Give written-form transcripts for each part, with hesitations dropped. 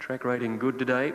Track rating good today.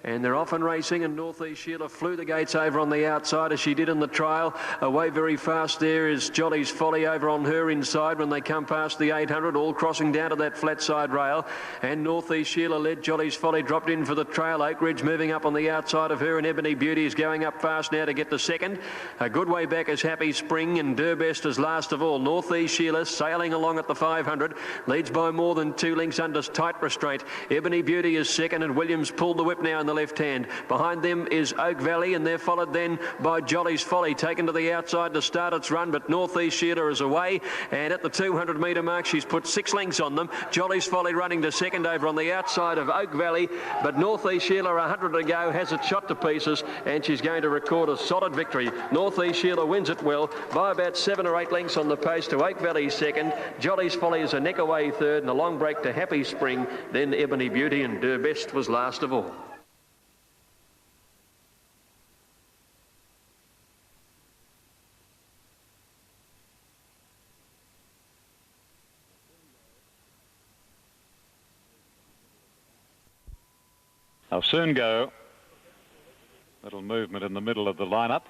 And they're off and racing, and North East Sheila flew the gates over on the outside as she did in the trial. Away very fast there is Jolly's Folly over on her inside when they come past the 800, all crossing down to that flat side rail. And North East Sheila led. Jolly's Folly dropped in for the trail. Oak Ridge moving up on the outside of her, and Ebony Beauty is going up fast now to get the second. A good way back is Happy Spring, and Durbest is last of all. North East Sheila sailing along at the 500, leads by more than 2 lengths under tight restraint. Ebony Beauty is second, and Williams pulled the whip now in the left hand. Behind them is Oak Valley, and they're followed then by Jolly's Folly, taken to the outside to start its run, but North East Sheila is away, and at the 200 metre mark she's put 6 lengths on them. Jolly's Folly running to second over on the outside of Oak Valley, but North East Sheila 100 to go has it shot to pieces, and she's going to record a solid victory. North East Sheila wins it well by about 7 or 8 lengths on the post to Oak Valley second. Jolly's Folly is a neck away third, and a long break to Happy Spring, then Ebony Beauty, and Durbest was last of all. I'll soon go. Little movement in the middle of the lineup.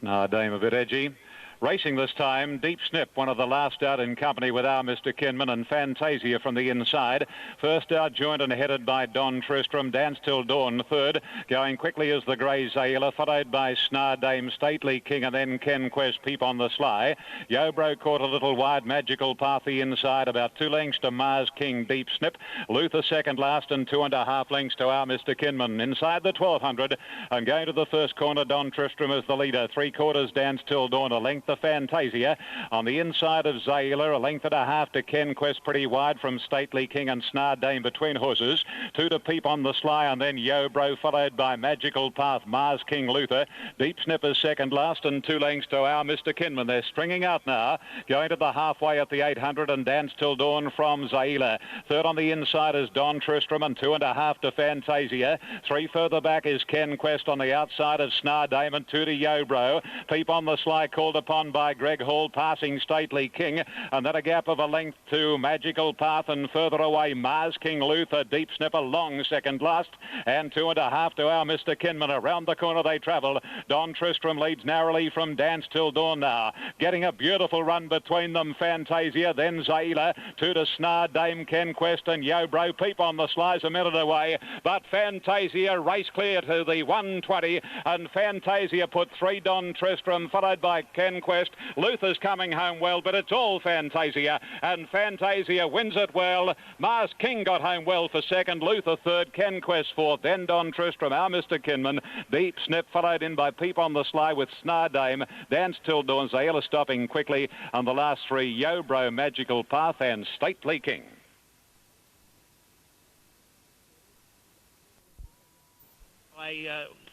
Snar Dame a bit edgy. Racing this time, Deep Snip, one of the last out in company with our Mr. Kinman, and Fantasia from the inside. First out, joined and headed by Don Tristram. Dance Till Dawn third. Going quickly is the Grey Zayla, followed by Snar Dame, Stately King, and then Ken Quest, Peep on the Sly. Yobro caught a little wide. Magical Path the inside, about 2 lengths to Mars King, Deep Snip. Luther second last, and 2.5 lengths to our Mr. Kinman. Inside the 1200, and going to the first corner, Don Tristram is the leader. 3/4 Dance Till Dawn, a length to Fantasia. On the inside of Zayla, a length and a half to Ken Quest, pretty wide from Stately King and Snar Dame between horses. 2 to Peep on the Sly, and then Yobro, followed by Magical Path, Mars King, Luther. Deep Snip is second last, and 2 lengths to our Mr. Kinman. They're stringing out now, going to the halfway at the 800, and Dance Till Dawn from Zayla. Third on the inside is Don Tristram, and 2.5 to Fantasia. 3 further back is Ken Quest on the outside of Snar Dame, and 2 to Yobro. Peep on the Sly called upon by Greg Hall, passing Stately King, and then a gap of a length to Magical Path, and further away Mars King, Luther. Deep Snip a long second last, and 2.5 to our Mr. Kinman. Around the corner they travel. Don Tristram leads narrowly from Dance Till Dawn now, getting a beautiful run between them. Fantasia, then Zayla. 2 to Snar Dame, Ken Quest, and Yobro. Peep on the Sly's a minute away, but Fantasia race clear to the 120, and Fantasia put 3 Don Tristram, followed by Ken Quest. Luther's coming home well, but it's all Fantasia, and Fantasia wins it well. Mars King got home well for second, Luther third, Ken Quest fourth, then Don Tristram, our Mr. Kinman. Deep Snip followed in by Peep on the Sly with Snar Dame, Dance Till Dawn, Zayla stopping quickly, and the last 3, Yobro, Magical Path, and Stately King.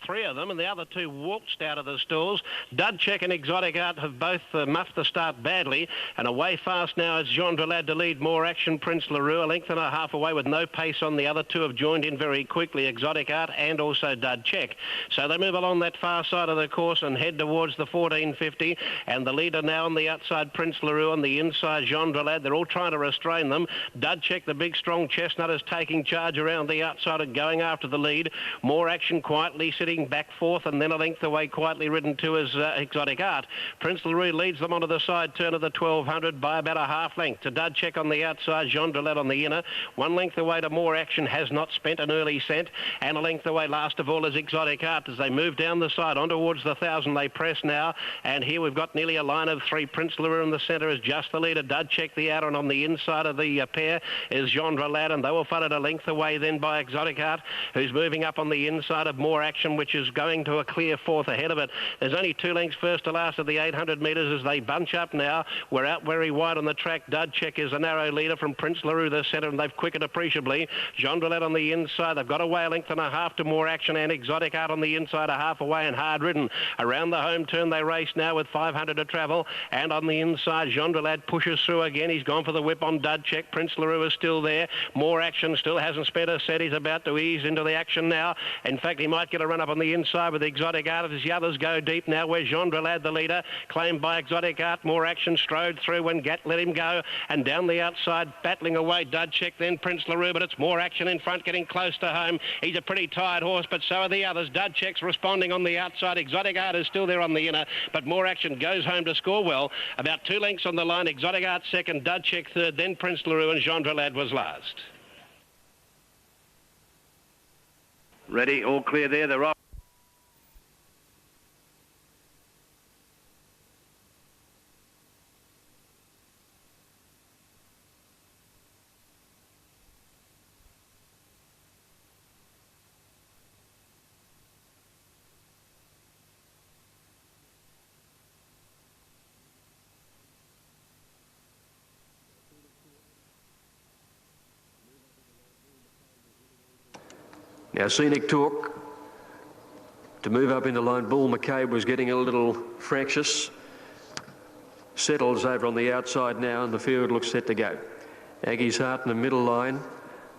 Three of them, and the other 2 waltzed out of the stalls. Dudcheck and Exotic Art have both muffed the start badly, and away fast now is Jean Drelade to lead. More Action, Prince LaRue, a length and a half away with no pace on. The other 2 have joined in very quickly, Exotic Art and also Dudcheck. So they move along that far side of the course and head towards the 1450, and the leader now on the outside, Prince LaRue, on the inside, Jean Drelade. They're all trying to restrain them. Dudcheck, the big strong chestnut, is taking charge around the outside and going after the lead. More Action quietly sitting back fourth, and then a length away quietly ridden to is Exotic Art. Prince LaRue leads them onto the side turn of the 1200 by about a half length to Dudcheck on the outside, Jean Drelade on the inner. 1 length away to More Action, has not spent an early scent, and a length away last of all is Exotic Art. As they move down the side on towards the 1000, they press now, and here we've got nearly a line of 3. Prince LaRue in the centre is just the leader. Dudcheck the outer, and on the inside of the pair is Jean Drelade, and they will followed a length away then by Exotic Art, who's moving up on the inside of More Action, which is going to a clear fourth ahead of it. There's only 2 lengths first to last of the 800 metres as they bunch up now. We're out very wide on the track. Dudcheck is a narrow leader from Prince LaRue, the centre, and they've quickened appreciably. Jean Drelade on the inside. They've got away a length and a half to More Action, and Exotic Art on the inside, a half away and hard ridden. Around the home turn they race now with 500 to travel, and on the inside Jean Drelade pushes through again. He's gone for the whip on Dudcheck. Prince LaRue is still there. More Action still hasn't spent a set. He's about to ease into the action now. In fact, he might get a run up on the inside with Exotic Art as the others go deep now, where Jean Drelade, the leader, claimed by Exotic Art. More Action strode through when Gat let him go, and down the outside, battling away, Dudcheck, then Prince LaRue, but it's More Action in front, getting close to home. He's a pretty tired horse, but so are the others. Dudcheck's responding on the outside. Exotic Art is still there on the inner, but More Action goes home to score well. About 2 lengths on the line. Exotic Art second, Dudcheck third, then Prince LaRue, and Jean Drelade was last. Ready, all clear there. They're off. Now, Scenic Talk to move up into line. Bull McCabe was getting a little fractious. Settles over on the outside now, and the field looks set to go. Aggie's Heart in the middle line.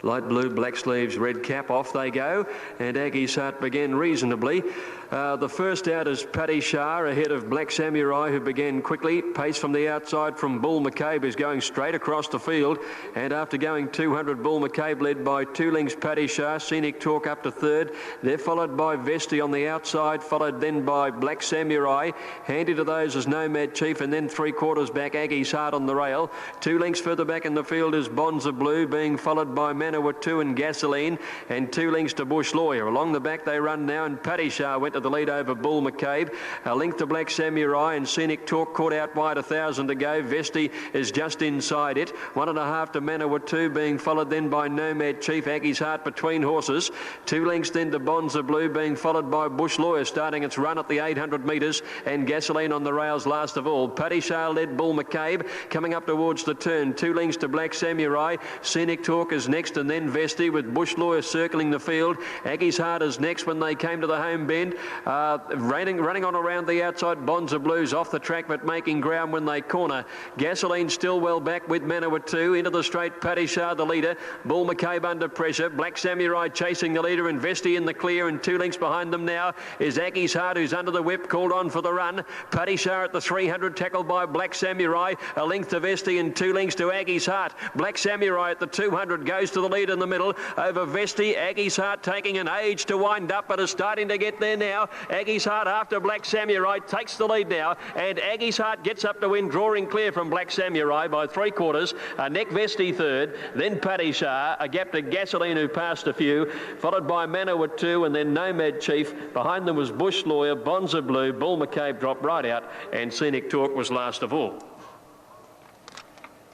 Light blue, black sleeves, red cap, off they go. And Aggie's Heart began reasonably. The first out is Paddy Shah ahead of Black Samurai, who began quickly. Pace from the outside from Bull McCabe is going straight across the field. And after going 200, Bull McCabe led by 2 lengths Paddy Shah. Scenic Talk up to third. They're followed by Vesti on the outside, followed then by Black Samurai. Handy to those is Nomad Chief, and then 3/4 back Aggie's Heart on the rail. 2 lengths further back in the field is Bonza Blue, being followed by Manawatu and Gasoline, and 2 lengths to Bush Lawyer. Along the back they run now, and Paddy Shah went to the lead over Bull McCabe. A length to Black Samurai, and Scenic Talk caught out wide, 1,000 to go. Vesti is just inside it. 1.5 to Manawatu, being followed then by Nomad Chief. Aggie's Heart between horses. 2 lengths then to Bonza Blue, being followed by Bush Lawyer, starting its run at the 800 metres, and Gasoline on the rails last of all. Paddy Shah led Bull McCabe, coming up towards the turn. 2 lengths to Black Samurai. Scenic Talk is next, and then Vesti, with Bush Lawyer circling the field. Aggie's Heart is next when they came to the home bend. Running on around the outside, Bonza Blues off the track but making ground when they corner. Gasoline still well back with Manawatu. Into the straight, Paddy Shah the leader. Bull McCabe under pressure. Black Samurai chasing the leader, and Vesti in the clear, and 2 lengths behind them now is Aggie's Heart, who's under the whip, called on for the run. Paddy Shah at the 300, tackled by Black Samurai. A length to Vesti and 2 lengths to Aggie's Heart. Black Samurai at the 200 goes to the lead in the middle over Vesti. Aggie's Heart taking an age to wind up, but is starting to get there now. Aggie's Heart after Black Samurai takes the lead now, and Aggie's Heart gets up to win, drawing clear from Black Samurai by 3/4. Neck Vesti third, then Paddy Shah, a gap to Gasoline, who passed a few, followed by Manawatu, and then Nomad Chief. Behind them was Bush Lawyer, Bonza Blue. Bull McCabe dropped right out, and Scenic Talk was last of all.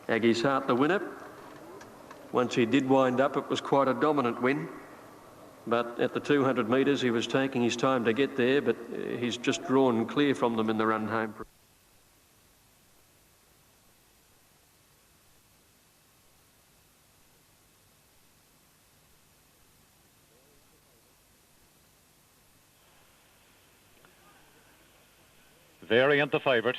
Aggie's Heart the winner. Once he did wind up, it was quite a dominant win. But at the 200 metres, he was taking his time to get there, but he's just drawn clear from them in the run home. Variant the favourite.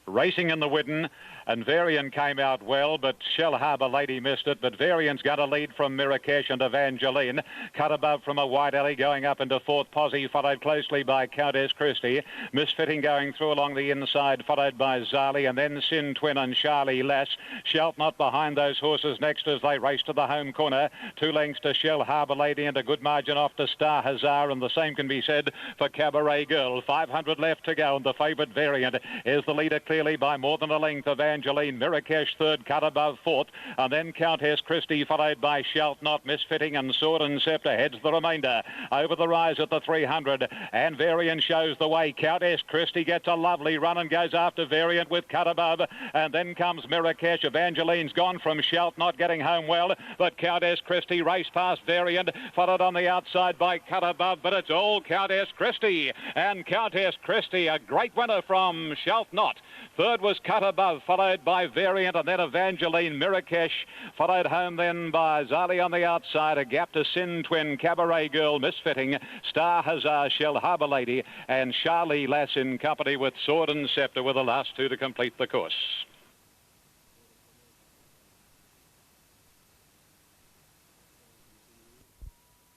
Racing in the Widden, and Variant came out well, but Shell Harbour Lady missed it. But Variant's got a lead from Mirakesh and Evangeline. Cut above from a wide alley going up into fourth. Posse followed closely by Countess Christie. Misfitting going through along the inside, followed by Zali, and then Sin Twin and Charlie Lass. Shalt Not behind those horses next as they race to the home corner. 2 lengths to Shell Harbour Lady, and a good margin off to Star Hazard, and the same can be said for Cabaret Girl. 500 left to go, and the favourite Variant is the leader clearly by more than a length. Evangeline, Mirakesh third, cut above fourth, and then Countess Christie followed by Shalt Not, Misfitting, and Sword and Scepter heads the remainder. Over the rise at the 300, and Variant shows the way. Countess Christie gets a lovely run and goes after Variant with cut above, and then comes Mirakesh. Evangeline's gone from Shalt Not, getting home well, but Countess Christie raced past Variant, followed on the outside by cut above, but it's all Countess Christie, and Countess Christie, a great winner from Shalt Not. Third was cut above, followed by Variant, and then Evangeline. Mirakesh followed home then by Zali on the outside. A gap to Sin Twin, Cabaret Girl, Misfitting, Star Hazard, Shell Harbour Lady, and Charlie Lass in company with Sword and Scepter were the last two to complete the course.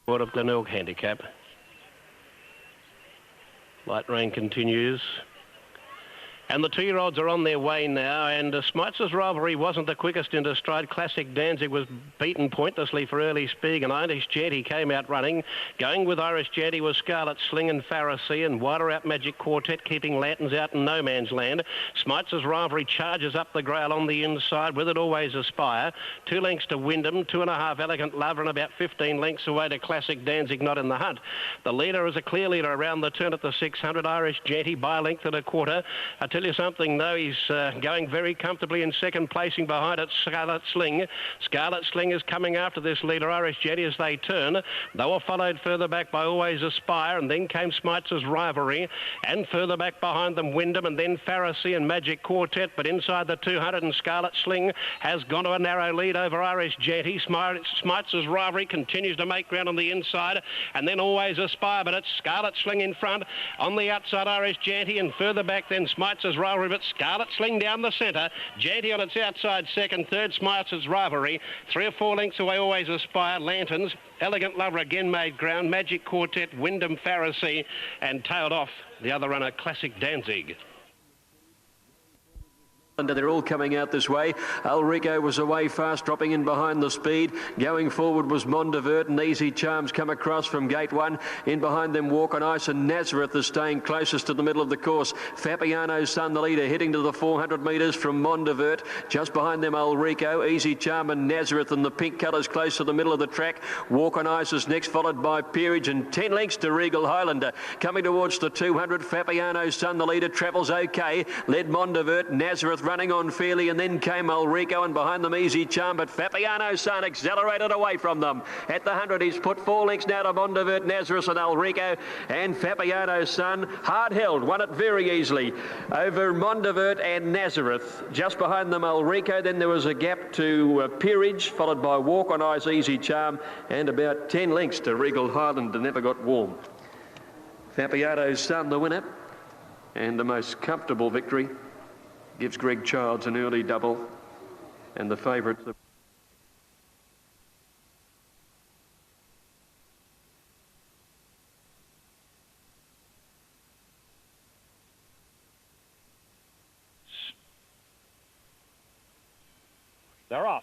Board of Glenelg handicap. Light rain continues. And the two-year-olds are on their way now, and Smites' Rivalry wasn't the quickest into stride. Classic Danzig was beaten pointlessly for early speed, and Irish Jetty came out running. Going with Irish Jetty was Scarlet Sling and Pharisee, and wider out Magic Quartet, keeping Lanterns out in no man's land. Smites' Rivalry charges up the grail on the inside, with it Always Aspire. 2 lengths to Wyndham, 2.5 Elegant Lover, and about 15 lengths away to Classic Danzig, not in the hunt. The leader is a clear leader around the turn at the 600. Irish Jetty by a length and a quarter. I tell you something, though, he's going very comfortably in second placing behind it, Scarlet Sling. Scarlet Sling is coming after this leader, Irish Jetty, as they turn. They were followed further back by Always Aspire, and then came Smites' Rivalry, and further back behind them Wyndham, and then Pharisee and Magic Quartet. But inside the 200, and Scarlet Sling has gone to a narrow lead over Irish Jetty. Smites' Rivalry continues to make ground on the inside, and then Always Aspire, but it's Scarlet Sling in front. On the outside, Irish Jetty, and further back then Smites' Rivalry, but Scarlet Sling down the centre. Jetty on its outside second, third Smites' Rivalry. 3 or 4 lengths away, Always Aspire, Lanterns. Elegant Lover again made ground. Magic Quartet, Wyndham, Pharisee, and tailed off the other runner, Classic Danzig. They're all coming out this way. Ulrico was away fast, dropping in behind the speed. Going forward was Mondavert, and Easy Charms come across from gate 1. In behind them Walk on Ice, and Nazareth is staying closest to the middle of the course. Fabiano's Son, the leader, heading to the 400 metres from Mondavert. Just behind them Ulrico, Easy Charm and Nazareth, and the pink colours close to the middle of the track. Walk on Ice is next, followed by Peerage, and 10 lengths to Regal Highlander. Coming towards the 200, Fabiano's Son, the leader, travels okay. Led Mondavert, Nazareth running on fairly, and then came Ulrico, and behind them Easy Charm, but Fabiano's Son accelerated away from them. At the 100, he's put 4 lengths now to Mondavert, Nazareth and Ulrico, and Fabiano's Son, hard held, won it very easily over Mondavert and Nazareth. Just behind them Ulrico, then there was a gap to Peerage, followed by Walk on Ice, Easy Charm, and about 10 lengths to Regal Highlander. Never got warm. Fabiano's Son the winner, and the most comfortable victory. Gives Greg Childs an early double, and the favourites. They're off.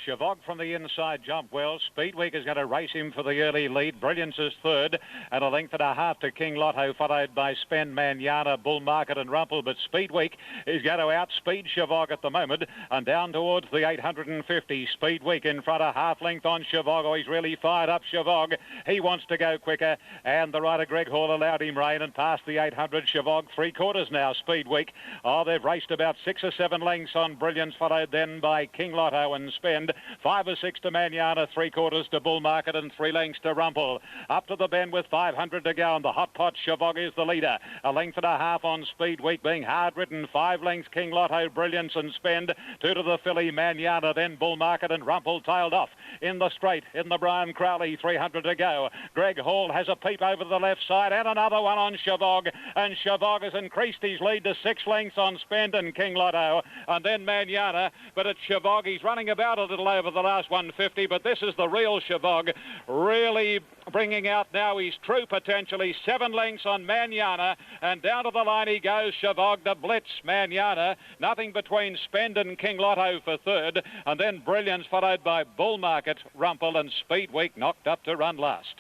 Chavog from the inside jumped well. Speedweek is going to race him for the early lead. Brilliance is third, and a length and a half to King Lotto, followed by Spend, Manana, Bull Market and Rumple. But Speedweek is going to outspeed Chavog at the moment, and down towards the 850. Speedweek in front, a half length on Chavog. Oh, he's really fired up, Chavog. He wants to go quicker, and the rider Greg Hall allowed him rein and passed the 800. Chavog 3/4 now, Speedweek. Oh, they've raced about 6 or 7 lengths on Brilliance, followed then by King Lotto and Spend. 5 or 6 to Manana, 3/4 to Bull Market, and 3 lengths to Rumple. Up to the bend with 500 to go, and the hot pot Chavog is the leader. A length and a half on Speedweek, being hard ridden. 5 lengths King Lotto, Brilliance and Spend. 2 to the filly Manana, then Bull Market and Rumple tailed off in the straight in the Brian Crowley. 300 to go. Greg Hall has a peep over the left side, and another one on Chavog, and Chavog has increased his lead to 6 lengths on Spend and King Lotto, and then Manana. But it's Chavog. He's running about a little over the last 150, but this is the real Chavog, really bringing out now his true potential. He's 7 lengths on Manana, and down to the line he goes, Chavog, the blitz, Manana, nothing between Spend and King Lotto for third, and then Brilliance, followed by Bull Market, Rumple, and Speedweek knocked up to run last.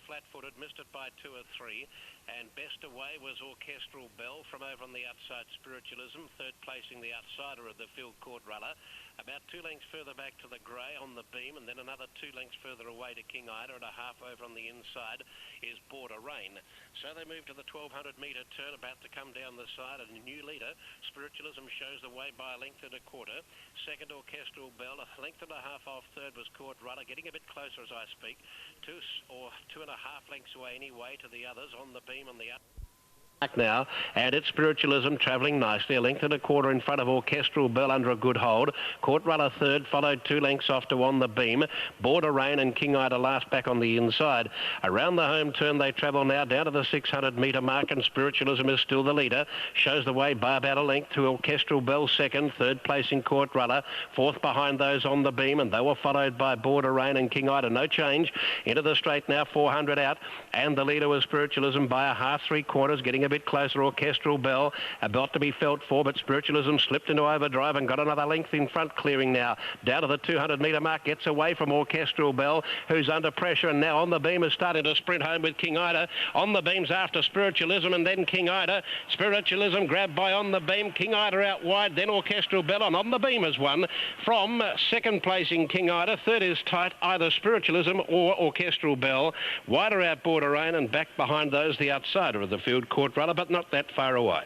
Flat-footed, missed it by 2 or 3, and best away was Orchestral Bell from over on the outside, Spiritualism, third placing the outsider of the Field Court runner. About 2 lengths further back to the grey on the beam, and then another 2 lengths further away to King Ida, and a half over on the inside is Border Rain. So they move to the 1200 metre turn, about to come down the side, and a new leader, Spiritualism, shows the way by a length and a quarter. Second, Orchestral Bell, a length and a half off third was Court Runner, getting a bit closer as I speak. 2 or 2.5 lengths away anyway to the others on the beam on the up. now, and it's Spiritualism travelling nicely, a length and a quarter in front of Orchestral Bell under a good hold. Court Runner third, followed 2 lengths off to On the Beam. Border Rain and King Ida last back on the inside. Around the home turn they travel now down to the 600 metre mark, and Spiritualism is still the leader. Shows the way by about a length to Orchestral Bell second, third place in Court Runner, fourth behind those On the Beam, and they were followed by Border Rain and King Ida. No change into the straight now, 400 out, and the leader was Spiritualism by a half, 3/4, getting a bit closer. Orchestral Bell about to be felt for, but Spiritualism slipped into overdrive and got another length in front, clearing now down to the 200 metre mark, gets away from Orchestral Bell, who's under pressure, and now On the Beam is starting to sprint home with King Ida. On the Beam's after Spiritualism and then King Ida. Spiritualism grabbed by On the Beam, King Ida out wide, then Orchestral Bell, and On the Beam has won from second place in King Ida. Third is tight, either Spiritualism or Orchestral Bell. Wider out Border Rain, and back behind those the outsider of the field, Court Runner, but not that far away.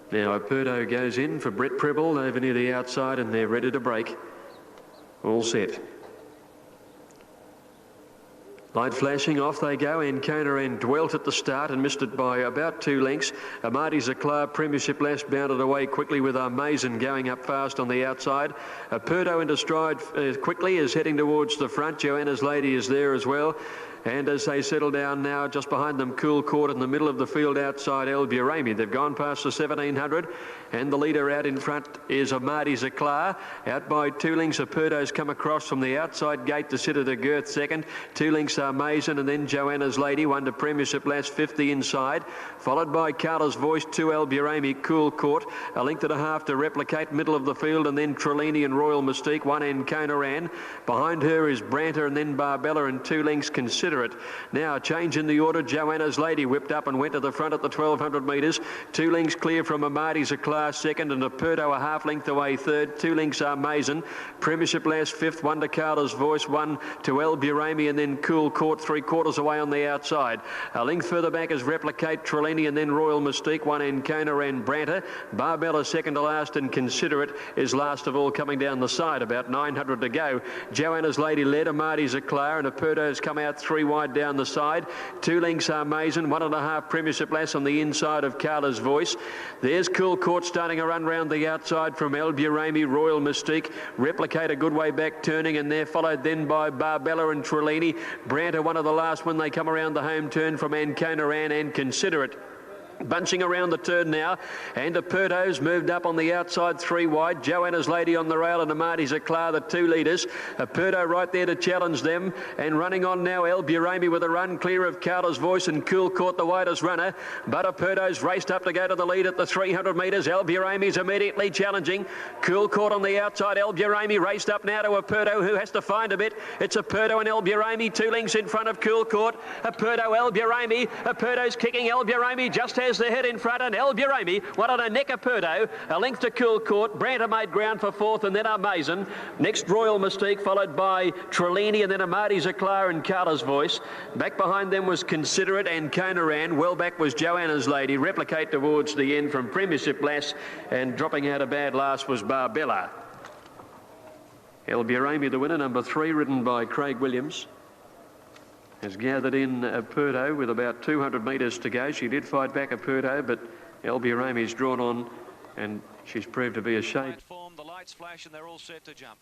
Now Aperto goes in for Brett Preble over near the outside, and they're ready to break. All set. Light flashing, off they go. Ancona and dwelt at the start and missed it by about 2 lengths. Amadi Zaklar, Premiership last, bounded away quickly with Mason going up fast on the outside. Aperto into stride quickly, is heading towards the front. Joanna's Lady is there as well. And as they settle down now, just behind them, Cool Court in the middle of the field outside El Burami. They've gone past the 1700, and the leader out in front is Amadi Zaklar. Out by 2 lengths, Aperto's come across from the outside gate to sit at a girth second. 2 lengths are Mason, and then Joanna's Lady, won to Premiership last, 50 inside. Followed by Carter's Voice, 2 El Burami, Cool Court. A length and a half to Replicate, middle of the field, and then Trelawney and Royal Mystique, 1 Ancona ran. Behind her is Branter and then Barbella, and 2 lengths Consider It. Now, change in the order. Joanna's Lady whipped up and went to the front at the 1200 metres. 2 lengths clear from Amadi Zaklar second, and Aperto a half length away third. 2 lengths are Mason. Premiership last fifth, 1 to Carter's Voice, 1 to El Burami, and then Cool Court 3/4 away on the outside. A length further back is Replicate, Trelawney, and then Royal Mystique. 1 Ancona ran Branter. Barbella second to last, and Consider It is last of all, coming down the side. About 900 to go. Joanna's Lady led. Amadi Zaklar, and Aperto's come out 3 wide down the side. 2 lengths are Mason, 1 1/2 Premiership last on the inside of Carter's Voice. There's Cool Court starting a run round the outside from El Burami, Royal Mystique. Replicate a good way back turning, and they're followed then by Barbella and Trelawney. Branter one of the last when they come around the home turn from Ancona ran, and Consider It. Bunching around the turn now, and Aperto's moved up on the outside 3 wide. Joanna's Lady on the rail, and Amadi Zaklar, the 2 leaders. Aperto right there to challenge them, and running on now El Burami with a run clear of Carter's Voice, and Cool Court the widest runner. But Aperto's raced up to go to the lead at the 300 metres. El Burami's immediately challenging. Cool Court on the outside. El Burami raced up now to Aperto, who has to find a bit. It's Aperto and El Burami, 2 lengths in front of Cool Court. Aperto, El Burami. Aperto's kicking. El Burami just has the head in front, and El Burami, one on a neck Aperto, a length to Cool Court. Branter made ground for fourth, and then Mason. Next Royal Mystique, followed by Trelawney, and then Amadi Zaklar and Carter's Voice. Back behind them was Consider It and Ancona ran. Well back was Joanna's Lady. Replicate towards the end from Premiership last, and dropping out a bad last was Barbella. El Burami the winner, number 3, ridden by Craig Williams, has gathered in Aperto with about 200 metres to go. She did fight back Aperto, but El Burami's drawn on, and she's proved to be a shade. The lights flash and they're all set to jump.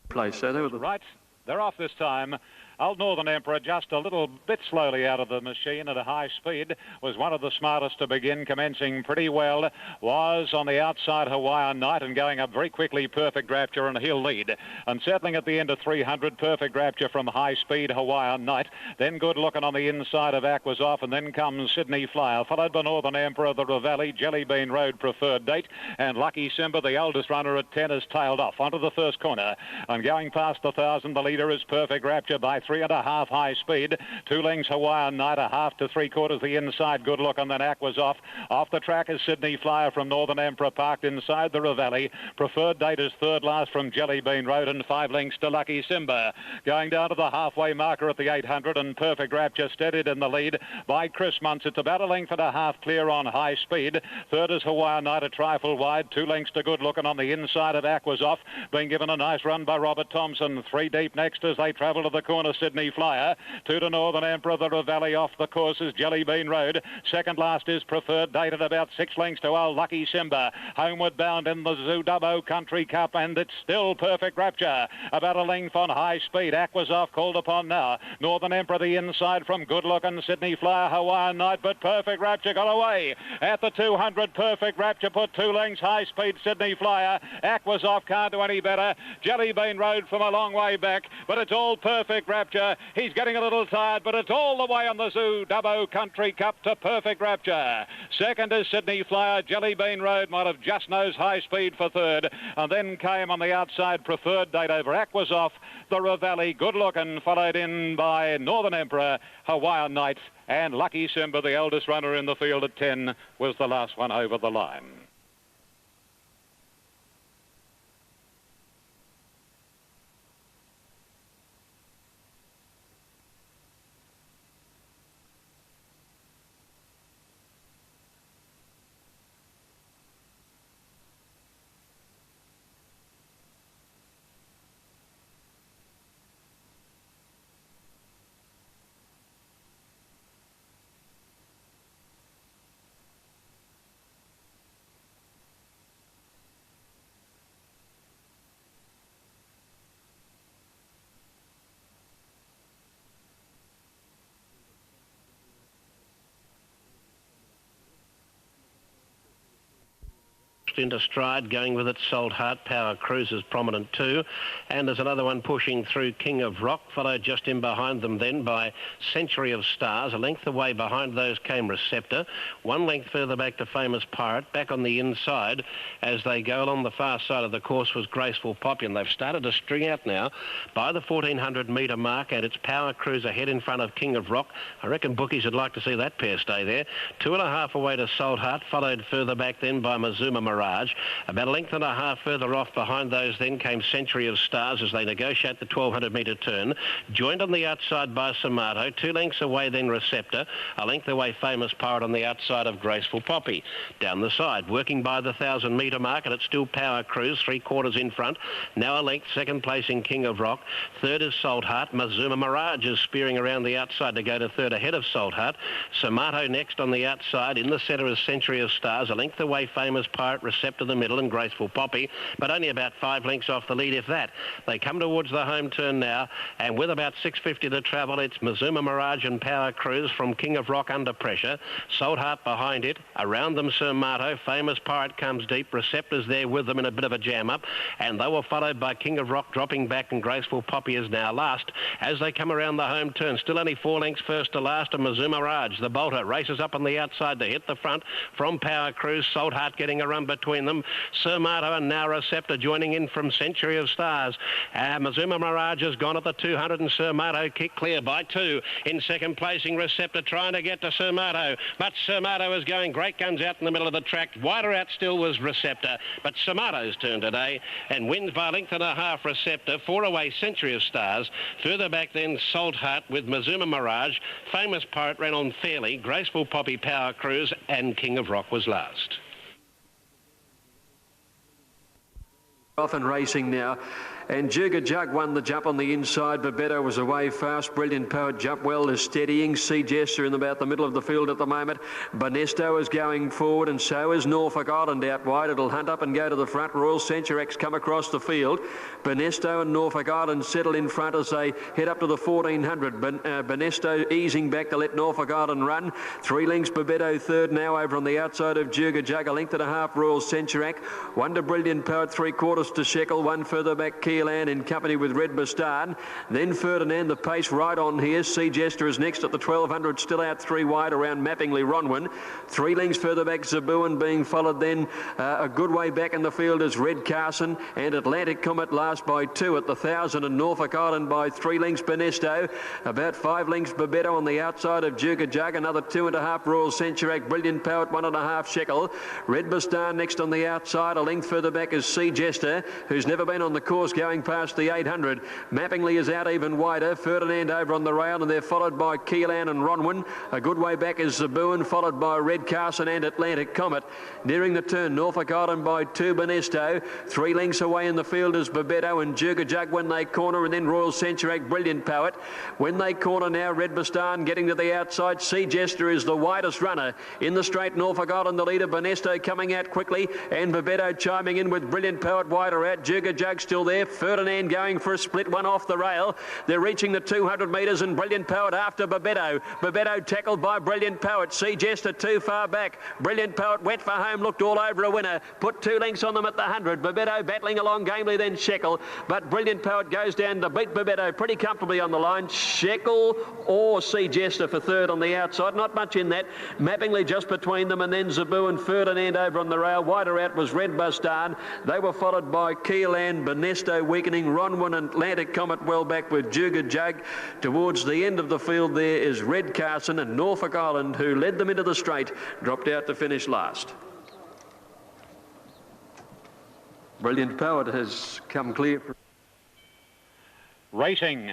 Place. So they were the right. They're off this time. Old Northern Emperor, just a little bit slowly out of the machine at a high speed, was one of the smartest to begin, commencing pretty well. Was on the outside Hawaiian Knight and going up very quickly, Perfect Rapture, and he'll lead. And settling at the end of 300, Perfect Rapture from high speed, Hawaiian Knight. Then good looking on the inside of Aquas Off, and then comes Sydney Flyer, followed by Northern Emperor, the Ravelli, Jellybean Road Preferred Date, and Lucky Simba, the oldest runner at 10, has tailed off onto the first corner. And going past the 1,000, the leader leader is Perfect Rapture by 3.5 high speed. 2 lengths Hawaiian Night, 1/2 to 3/4 the inside. Good Look, and then Aquas Off. Off the track is Sydney Flyer from Northern Emperor, parked inside the Ravelli. Preferred Date is third last from Jelly Bean Road, and 5 lengths to Lucky Simba. Going down to the halfway marker at the 800, and Perfect Rapture steadied in the lead by Chris Muntz. It's about 1.5 lengths clear on high speed. Third is Hawaiian Night, a trifle wide. 2 lengths to Good Look, and on the inside of Aquas Off, being given a nice run by Robert Thompson. 3 deep next as they travel to the corner, Sydney Flyer. 2 to Northern Emperor, the Ravelli. Off the course is Jelly Bean Road. Second last is Preferred Date at about 6 lengths to old Lucky Simba. Homeward bound in the Zoo Dubbo Country Cup, and it's still Perfect Rapture. About a length on high speed. Aquas Off called upon now. Northern Emperor the inside from Good Look and Sydney Flyer, Hawaiian Night, but Perfect Rapture got away. At the 200, Perfect Rapture put 2 lengths high speed, Sydney Flyer. Aquas Off can't do any better. Jelly Bean Road from a long way back, but it's all Perfect Rapture. He's getting a little tired, but it's all the way on the Zoo Dubbo Country Cup to Perfect Rapture. Second is Sydney Flyer. Jelly Bean Road might have just nosed high speed for third, and then came on the outside Preferred Date over Aquas Off, the Ravelli. Good Look, and followed in by Northern Emperor, Hawaiian Night, and Lucky Simba, the eldest runner in the field at 10, was the last one over the line. Into stride, going with its Sold Heart. Power Cruise is prominent too, and there's another one pushing through, King of Rock, followed just in behind them then by Century of Stars. A length away behind those came Receptor. 1 length further back to Famous Pirate. Back on the inside as they go along the far side of the course was Graceful Poppy, and they've started to string out now by the 1400 metre mark, and it's Power Cruise ahead in front of King of Rock. I reckon bookies would like to see that pair stay there. 2.5 away to Sold Heart, followed further back then by Mazuma Mirage. About 1.5 lengths further off behind those then came Century of Stars as they negotiate the 1200 metre turn. Joined on the outside by Samato. 2 lengths away then Receptor. A length away Famous Pirate on the outside of Graceful Poppy. Down the side, working by the 1000 metre mark, and it's still Power Cruise, 3/4 in front. Now a length, second place in King of Rock. Third is Sold Heart. Mazuma Mirage is spearing around the outside to go to third ahead of Sold Heart. Samato next on the outside. In the centre is Century of Stars. A length away Famous Pirate, Receptor the middle, and Graceful Poppy, but only about 5 lengths off the lead, if that. They come towards the home turn now, and with about 6.50 to travel, it's Mazuma Mirage and Power Cruise from King of Rock under pressure. Sold Heart behind it. Around them, Sir Marto. Famous Pirate comes deep. Receptor's there with them in a bit of a jam-up, and they were followed by King of Rock dropping back, and Graceful Poppy is now last as they come around the home turn. Still only 4 lengths first to last, and Mazuma Mirage, the bolter, races up on the outside to hit the front from Power Cruise. Sold Heart getting a run between them. Sir Marto and now Receptor joining in from Century of Stars. Mazuma Mirage has gone at the 200, and Sir Marto kicked clear by 2. In second placing, Receptor trying to get to Sir Marto, but Sir Marto is going great guns out in the middle of the track. Wider out still was Receptor, but Sir Marto's turn today and wins by 1.5 lengths Receptor. 4 away Century of Stars. Further back then Sold Heart with Mazuma Mirage. Famous Pirate ran on fairly. Graceful Poppy, Power Cruise, and King of Rock was last. Off and racing now. And Juga Jug won the jump on the inside. Bebeto was away fast. Brilliant Poet Jump Well is steadying. Sea Jester in about the middle of the field at the moment. Bonesto is going forward, and so is Norfolk Island out wide. It'll hunt up and go to the front. Royal Centurex come across the field. Bonesto and Norfolk Island settle in front as they head up to the 1400. Bonesto easing back to let Norfolk Island run. 3 lengths Bebeto third now over on the outside of Juga Jug. 1.5 lengths Royal Centurex. 1 to Brilliant Poet, 3/4 to Shekel. 1 further back Kia Keelan in company with Red Bastard. Then Ferdinand, the pace right on here. Sea Jester is next at the 1200, still out 3 wide around Mappingly Ronwin. 3 lengths further back, Zabuan being followed then a good way back in the field is Red Carson, and Atlantic Comet last by 2 at the 1000, and Norfolk Island by 3 lengths Benesto. About 5 lengths Babetto on the outside of Juga Jug, another 2.5 Royal Centuriac, Brilliant Power at 1.5 Shekel. Red Bastard next on the outside. A length further back is Sea Jester, who's never been on the course going past the 800. Mappingly is out even wider. Ferdinand over on the rail, and they're followed by Keelan and Ronwin. A good way back is Zabuan, followed by Red Carson and Atlantic Comet. Nearing the turn, Norfolk Island by 2 Benesto. 3 lengths away in the field is Babetto and Juga Jug when they corner, and then Royal Centuriac, Brilliant Power. When they corner now, Red Bastard getting to the outside. Sea Jester is the widest runner in the straight. Norfolk Island the leader. Benesto coming out quickly, and Babetto chiming in with Brilliant Power wider out. Juga Jug still there. Ferdinand going for a split one off the rail. They're reaching the 200 metres, and Brilliant Power after Babetto. Babetto tackled by Brilliant Power. Sea Jester too far back. Brilliant Power wet for home, looked all over a winner. Put 2 lengths on them at the 100. Babetto battling along gamely, then Shekel. But Brilliant Power goes down to beat Babetto pretty comfortably on the line. Shekel or Sea Jester for third on the outside. Not much in that. Mappingly just between them, and then Zabu and Ferdinand over on the rail. Wider out was Red Bastard. They were followed by Keelan, Benesto weakening, Ronwin and Atlantic Comet well back with Juga Jug. Towards the end of the field there is Red Carson, and Norfolk Island, who led them into the straight, dropped out to finish last. Brilliant Power has come clear. Racing.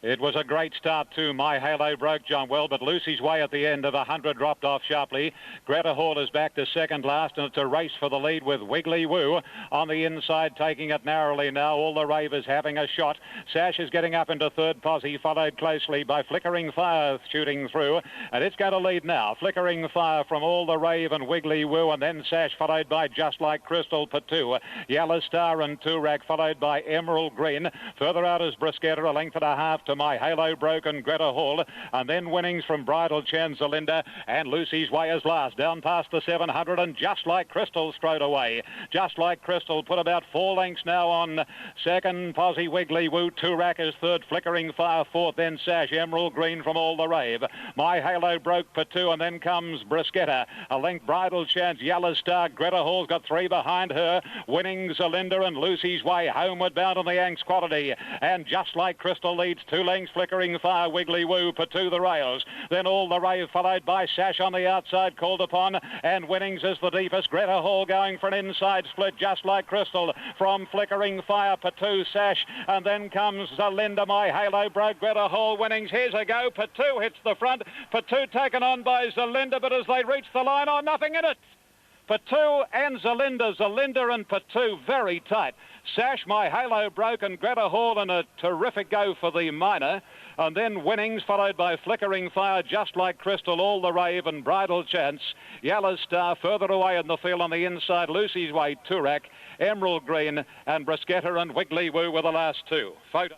It was a great start too. My Halo broke John well, but Lucy's Way at the end of 100 dropped off sharply. Greta Hall is back to second last, and it's a race for the lead with Wiggly Woo on the inside, taking it narrowly now. All the Ravers having a shot. Sash is getting up into third posse, followed closely by Flickering Fire shooting through, and it's going to lead now. Flickering Fire from All the Rave and Wiggly Woo, and then Sash followed by Just Like Crystal Patu. Yellow Star and Toorak followed by Emerald Green. Further out is Bruschetta, a length and a half to My Halo broken Greta Hall, and then winnings from Bridal Chancelinda and Lucy's Way is last, down past the 700, and Just Like Crystal strode away. Just Like Crystal put about 4 lengths now on second. Posse Wiggly Woo, Toorak is third, Flickering Fire fourth, then Sash, Emerald Green from All the Rave. My Halo broke Patu, and then comes Bruschetta. A length Bridal Chance, Yellow Star, Greta Hall's got 3 behind her, winning Zelinda and Lucy's Way, homeward bound on the Yanks Quality, and Just Like Crystal leads 2 lengths, Flickering Fire, Wiggly Woo, Patu the rails. Then All the Rave followed by Sash on the outside, called upon, and winnings is the deepest. Greta Hall going for an inside split, Just Like Crystal from Flickering Fire, Patu, Sash, and then comes Zelinda. My Halo broke Greta Hall, winnings. Here's a go. Patu hits the front. Patu taken on by Zelinda, but as they reach the line, oh, nothing in it. Patu and Zelinda, Zelinda and Patu very tight. Sash, My Halo broke, and Greta Hall in a terrific go for the minor. And then winnings followed by Flickering Fire, Just Like Crystal, All the Rave and Bridal Chance. Yellow Star further away in the field on the inside, Lucy's Way, Toorak, Emerald Green and Bruschetta and Wiggly Woo were the last 2. Photo.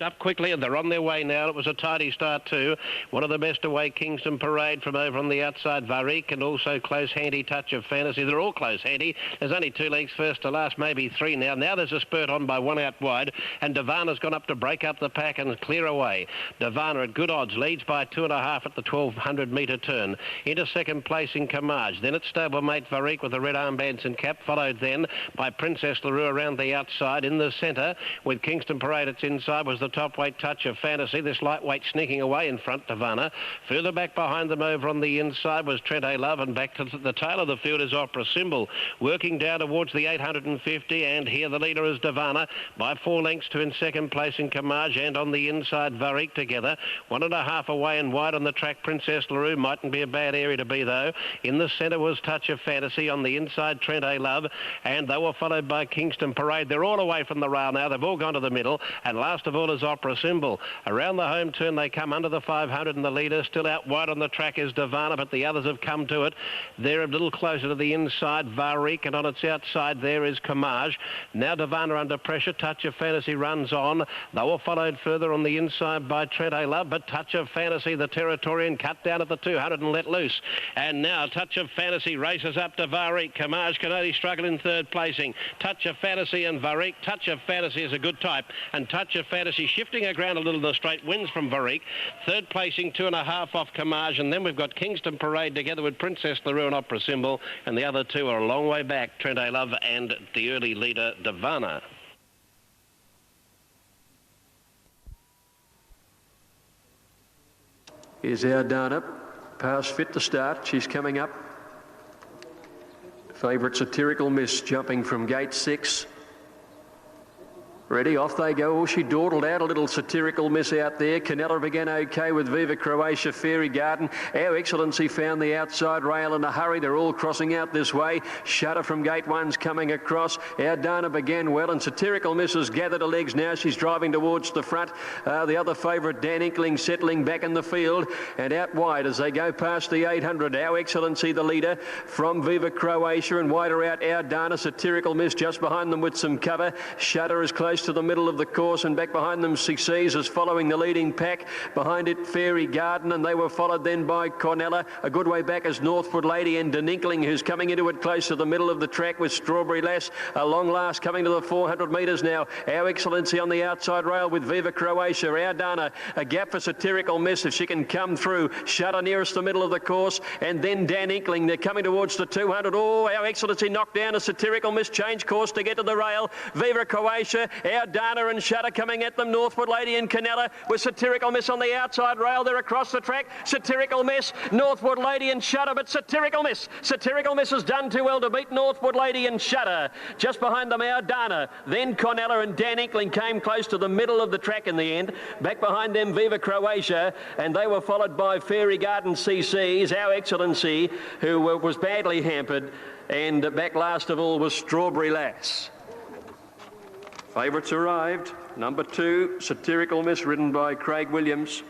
Up quickly, and they're on their way now. It was a tidy start too. One of the best away, Kingston Parade from over on the outside, Varik, and also Close Handy Touch of Fantasy. They're all close handy. There's only 2 lengths first to last, maybe 3 now. Now there's a spurt on by 1 out wide, and Davana's gone up to break up the pack and clear away. Davana at good odds, leads by 2.5 at the 1200 metre turn. Into second place in Camage. Then it's stablemate Varik with the red armbands and cap, followed then by Princess LaRue around the outside. In the centre, with Kingston Parade, it's inside, was the top weight Touch of Fantasy. This lightweight sneaking away in front, Davana. Further back behind them over on the inside was Trent A. Love, and back to the tail of the field is Opera Symbol, working down towards the 850, and here the leader is Davana by 4 lengths to in second place in Camage, and on the inside Varik together. 1.5 away and wide on the track, Princess LaRue. Mightn't be a bad area to be though. In the centre was Touch of Fantasy, on the inside Trent A. Love, and they were followed by Kingston Parade. They're all away from the rail now. They've all gone to the middle, and last of all is was Opera Symbol. Around the home turn they come under the 500 and the leader. Still out wide on the track is Davana, but the others have come to it. They're a little closer to the inside, Varik, and on its outside there is Kamaj. Now Davana under pressure. Touch of Fantasy runs on. They were followed further on the inside by Trent A. Love, but Touch of Fantasy, the Territorian, cut down at the 200 and let loose. And now Touch of Fantasy races up to Varik. Kamaj can only struggle in third placing. Touch of Fantasy and Varik. Touch of Fantasy is a good type, and Touch of Fantasy shifting her ground a little in the straight, wins from Varik. Third placing 2.5 off Kamaj, and then we've got Kingston Parade together with Princess LaRue and Opera Symbol, and the other two are a long way back, Trent A. Love and the early leader Davana. Here's Ardana, past fit to start. She's coming up. Favourite Satirical Miss jumping from gate 6. Ready, off they go. Oh, she dawdled out a little Satirical Miss out there. Canella began okay with Viva Croatia, Fairy Garden. Our Excellency found the outside rail in a hurry. They're all crossing out this way. Shutter from gate 1's coming across. Ardana began well, and Satirical Miss has gathered her legs now. She's driving towards the front. The other favourite, Dan Inkling, settling back in the field. And out wide as they go past the 800. Our Excellency, the leader from Viva Croatia, and wider out Ardana. Satirical Miss just behind them with some cover. Shutter is close to the middle of the course, and back behind them Success is following the leading pack. Behind it Fairy Garden, and they were followed then by Cornella. A good way back is Northwood Lady and Deninkling, who's coming into it close to the middle of the track with Strawberry Lass. A long last coming to the 400 metres now. Our Excellency on the outside rail with Viva Croatia. Ardana, a gap for Satirical Miss if she can come through. Shutter nearest the middle of the course, and then Dan Inkling. They're coming towards the 200. Oh, Our Excellency knocked down a Satirical Miss, change course to get to the rail. Viva Croatia, Ardana and Shutter coming at them. Northwood Lady and Canella with Satirical Miss on the outside rail. They're across the track. Satirical Miss, Northwood Lady and Shutter, but Satirical Miss has done too well to beat Northwood Lady and Shutter. Just behind them Ardana, then Cornella, and Dan Inkling came close to the middle of the track in the end. Back behind them Viva Croatia, and they were followed by Fairy Garden CC's Our Excellency, who was badly hampered, and back last of all was Strawberry Lass. Favourites arrived. Number 2, Satirical Miss, ridden by Craig Williams.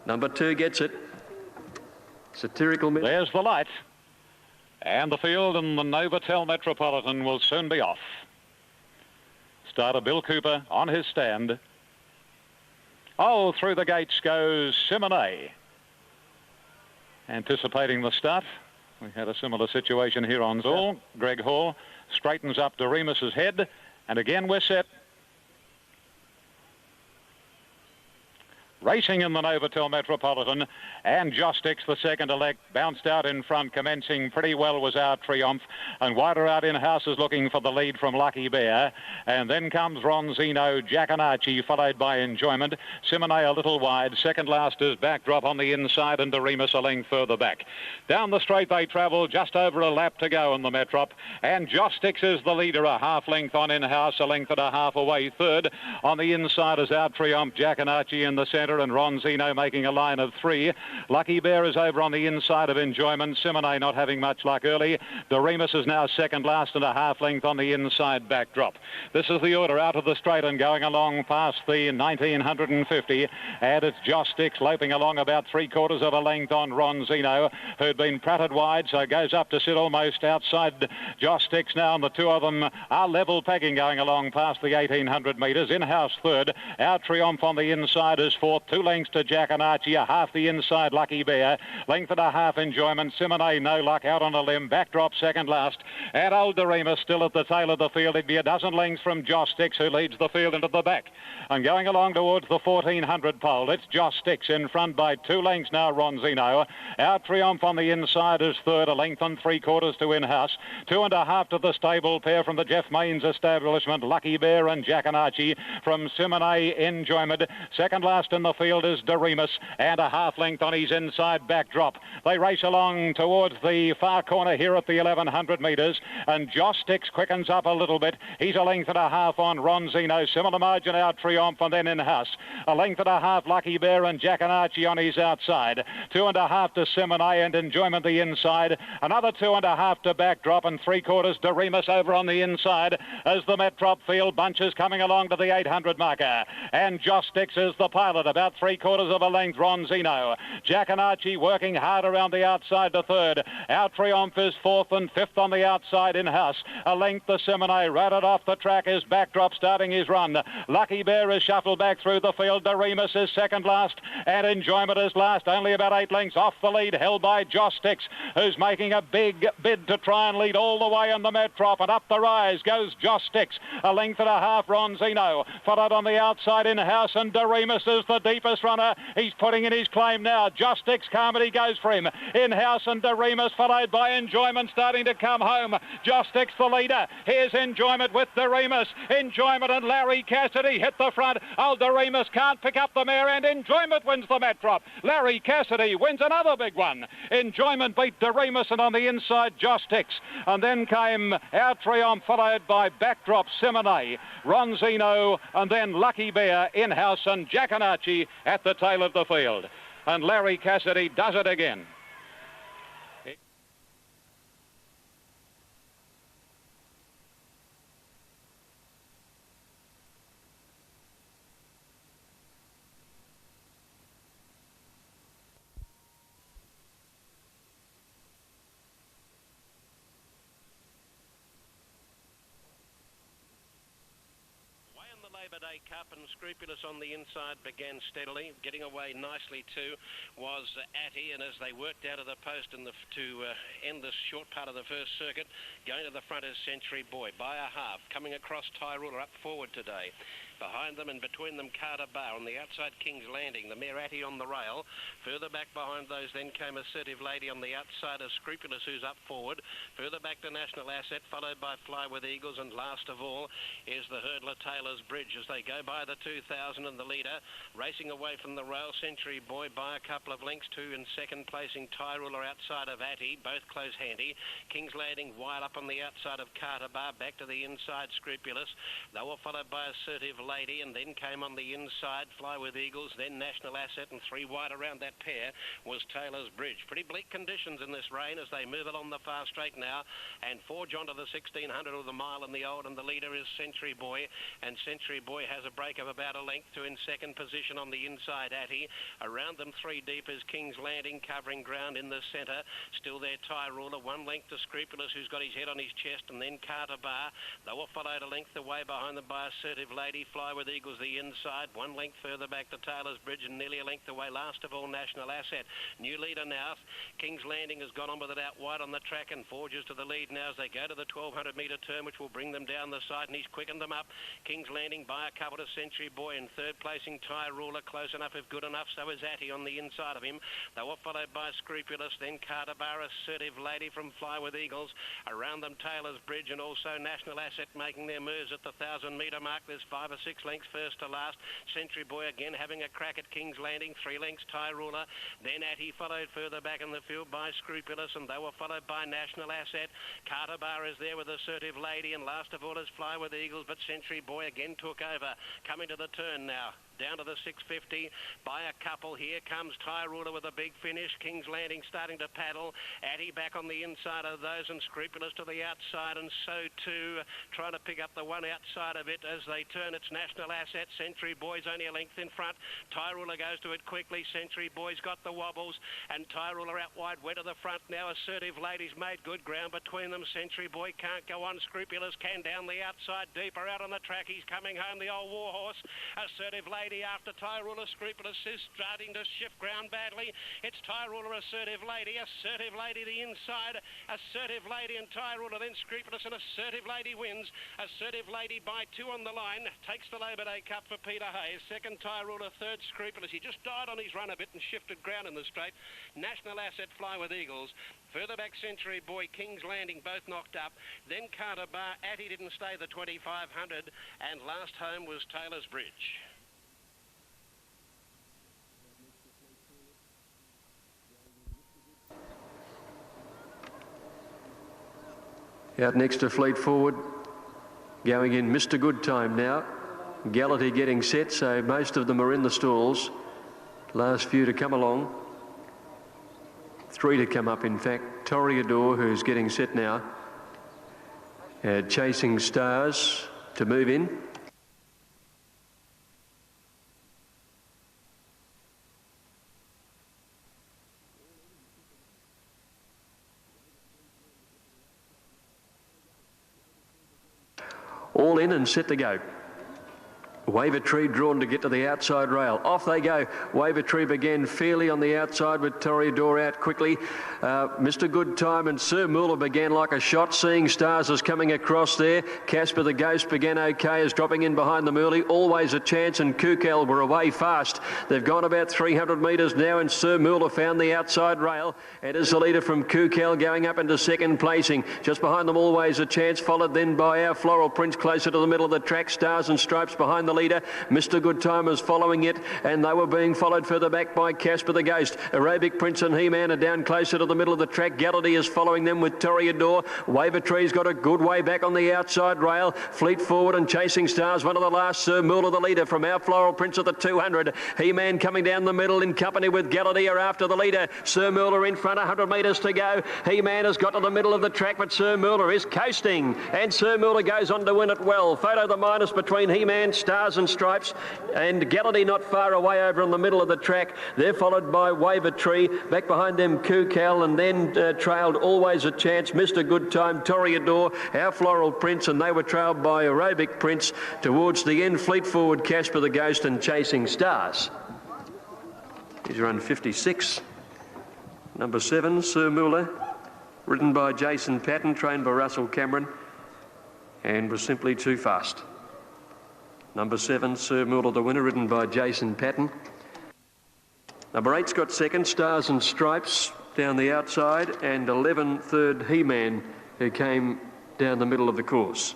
Number 2 gets it. Satirical Miss. There's the light. And the field and the Novotel Metropolitan will soon be off. Starter Bill Cooper on his stand. Oh, through the gates goes Simone. Anticipating the start. We had a similar situation here on Zoll. Greg Hall straightens up Doremus's head. And again, we're set. Racing in the Novotel Metropolitan, and Jostix, the second elect, bounced out in front. Commencing pretty well was Our Triumph, and wider out in house is looking for the lead from Lucky Bear. And then comes Ronzino, Giaconacci, followed by Enjoyment. Simone a little wide. Second last is Backdrop on the inside, and Doremus a length further back. Down the straight they travel, just over a lap to go in the Metrop, and Jostix is the leader, a half length on in house, a length and a half away third. On the inside is Our Triumph, Giaconacci in the centre, and Ronzino making a line of 3. Lucky Bear is over on the inside of Enjoyment. Simone not having much luck early. Doremus is now second last and a half length on the inside Backdrop. This is the order out of the straight and going along past the 1950. And it's Jostix loping along about 3/4 of a length on Ronzino, who'd been pratted wide, so goes up to sit almost outside Jostix now, and the two of them are level pegging going along past the 1800 metres. In-house third. Our Triumph on the inside is fourth. 2 lengths to Giaconacci, a half the inside Lucky Bear. Length and a half Enjoyment. Simone no luck out on a limb. Backdrop second last. And old Doremus still at the tail of the field. It'd be a dozen lengths from Jostix, who leads the field into the back. And going along towards the 1400 pole, it's Jostix in front by 2 lengths now, Ronzino. Our Triumph on the inside is third, a length and 3/4 to in-house. 2.5 to the stable pair from the Jeff Mains establishment, Lucky Bear and Giaconacci. From Simone, Enjoyment. Second last in the the field is Doremus, and a half length on his inside backdrop. They race along towards the far corner here at the 1100 metres, and Josh Sticks quickens up a little bit. He's a length and a half on Ronzino, similar margin out Triumph, and then in House. A length and a half Lucky Bear and Jack and Archie on his outside. 2.5 to Simone and Enjoyment the inside. Another 2.5 to backdrop, and 3/4 Doremus over on the inside as the Metrop field bunches coming along to the 800 marker. And Josh Sticks is the pilot, about 3/4 of a length Ronzino. Jack and Archie working hard around the outside to third. Our Triumph is fourth, and fifth on the outside in House. A length to Simone, ratted off the track is backdrop starting his run. Lucky Bear is shuffled back through the field. Doremus is second last, and Enjoyment is last, only about 8 lengths off the lead, held by Josh Sticks, who's making a big bid to try and lead all the way in the Metrop. And up the rise goes Josh Sticks, a length and a half Ronzino, followed on the outside in House, and Doremus is the deepest runner. He's putting in his claim now. Josh Sticks, Carmody goes for him. In House and Doremus, followed by Enjoyment starting to come home. Josh Sticks the leader. Here's Enjoyment with Doremus. Enjoyment and Larry Cassidy hit the front. Old Doremus can't pick up the mare, and Enjoyment wins the Metrop. Larry Cassidy wins another big one. Enjoyment beat Doremus, and on the inside Josh Sticks. And then came Our Triumph, followed by backdrop Simone, Ronzino, and then Lucky Bear, In House, and Jack and Archie at the tail of the field. And Larry Cassidy does it again. Labor Day Cup, and Scrupulous on the inside began steadily. Getting away nicely too was Atty, and as they worked out of the post to end this short part of the first circuit, going to the front is Century Boy by a half. Coming across Tyruler up forward today. Behind them and between them Carter Bar. On the outside King's Landing, the mare Atty on the rail. Further back behind those then came Assertive Lady. On the outside of Scrupulous, who's up forward. Further back to National Asset, followed by Fly with Eagles, and last of all is the hurdler Taylor's Bridge as they go by the 2000, and the leader racing away from the rail, Century Boy by a couple of lengths. Two in second placing Tyruler outside of Atty, both close handy. King's Landing wide up on the outside of Carter Bar, back to the inside Scrupulous. They were followed by Assertive Lady, and then came on the inside Fly with Eagles, then National Asset, and three wide around that pair was Taylor's Bridge. Pretty bleak conditions in this rain as they move along the far straight now, and forge onto the 1600 of the mile in the old, and the leader is Century Boy, and Century Boy has a break of about a length to in second position on the inside Atty. Around them three deep is King's Landing covering ground in the centre. Still there Tyruler, 1 length to Scrupulous, who's got his head on his chest, and then Carter Bar. They were followed a length away behind them by Assertive Lady, Fly with Eagles the inside, 1 length further back to Taylor's Bridge, and nearly a length away last of all National Asset. New leader now. King's Landing has gone on with it out wide on the track and forges to the lead now as they go to the 1200 metre turn, which will bring them down the side, and he's quickened them up. King's Landing by a couple to Century Boy. In third placing Tyruler, close enough if good enough, so is Atty on the inside of him. They were followed by Scrupulous, then Carter Bar, Assertive Lady from Fly with Eagles. Around them Taylor's Bridge and also National Asset making their moves at the 1000 metre mark. There's 5 or 6 lengths first to last. Century Boy again having a crack at King's Landing, 3 lengths Tyruler. Then Atty followed further back in the field by Scrupulous, and they were followed by National Asset. Carter Bar is there with Assertive Lady, and last of all is Fly with Eagles, but Century Boy again took over. Coming to the turn now. Down to the 650 by a couple. Here comes Tyruler with a big finish. King's Landing starting to paddle. Atty back on the inside of those, and Scrupulous to the outside, and so too trying to pick up the one outside of it as they turn. It's National Asset. Century Boy's only a length in front. Tyruler goes to it quickly. Century Boy's got the wobbles, and Tyruler out wide, went to the front now. Assertive Lady's made good ground between them. Century Boy can't go on. Scrupulous can down the outside, deeper out on the track. He's coming home, the old Warhorse. Assertive Lady after Tyruler. Scrupulous is starting to shift ground badly. It's Tyruler, Assertive Lady. Assertive Lady the inside. Assertive Lady and Tyruler, then Scrupulous, and Assertive Lady wins. Assertive Lady by 2 on the line. Takes the Labor Day Cup for Peter Hayes. Second Tyruler, third Scrupulous. He just died on his run a bit and shifted ground in the straight. National Asset, Fly with Eagles. Further back Century Boy, King's Landing, both knocked up. Then Carter Bar. Atty didn't stay the 2500, and last home was Taylor's Bridge. Out next to Fleet Forward. Going in Mr. Good Time now. Galatea getting set, so most of them are in the stalls. Last few to come along. 3 to come up, in fact. Toreador, who's getting set now. Chasing Stars to move in. All in and set to go. Wavertree drawn to get to the outside rail. Off they go. Wavertree began fairly on the outside with Toreador out quickly. Mr. Good Time and Sir Muller began like a shot. Seeing Stars is coming across there. Casper the Ghost began okay, is dropping in behind the Murley. Always a Chance and Kukal were away fast. They've gone about 300 metres now and Sir Muller found the outside rail. It is the leader from Kukal going up into second placing. Just behind them Always a Chance, followed then by Our Floral Prince closer to the middle of the track. Stars and Stripes behind the leader. Mr. Good Time is following it, and they were being followed further back by Casper the Ghost. Aerobic Prince and He-Man are down closer to the middle of the track. Galatea is following them with Toreador. Wavertree's got a good way back on the outside rail. Fleet Forward and Chasing Stars, one of the last. Sir Muller the leader from Our Floral Prince at the 200. He-Man coming down the middle in company with Galatea after the leader. Sir Muller in front, 100 metres to go. He-Man has got to the middle of the track, but Sir Muller is coasting, and Sir Muller goes on to win it well. Photo the minus between He-Man, Stars and Stripes, and Galatea not far away over in the middle of the track. They're followed by Wavertree, back behind them Kukal, and then trailed Always a Chance, Mr. Good Time, Toreador, Our Floral Prince, and they were trailed by Aerobic Prince towards the end. Fleet Forward, Casper the Ghost and Chasing Stars. He's run 56. Number 7, Sir Muller, ridden by Jason Patton, trained by Russell Cameron, and was simply too fast. Number 7, Sir Muller, the winner, ridden by Jason Patton. Number 8's got second, Stars and Stripes down the outside, and 11, third, He-Man, who came down the middle of the course.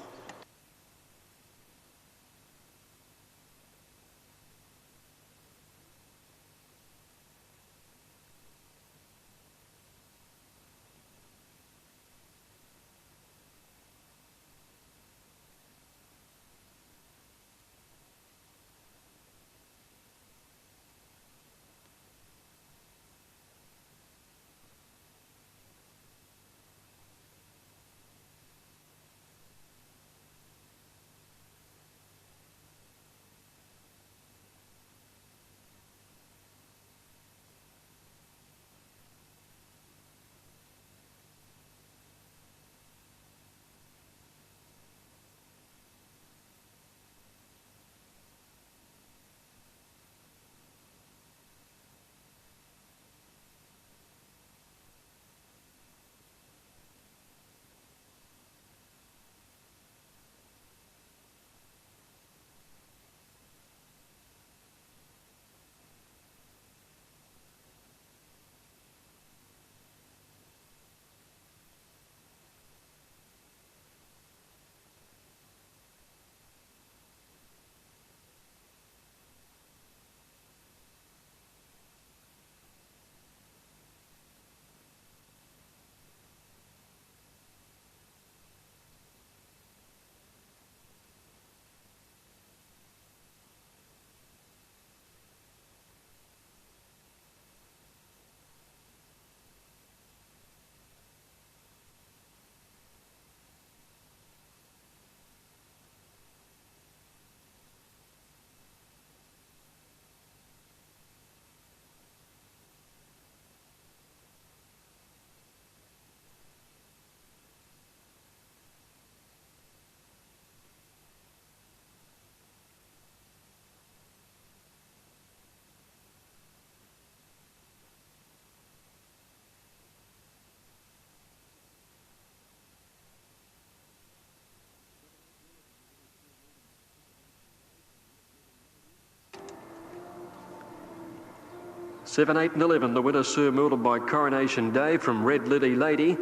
Seven, 8 and 11, the winner Sir Muller by Coronation Day from Red Lily Lady,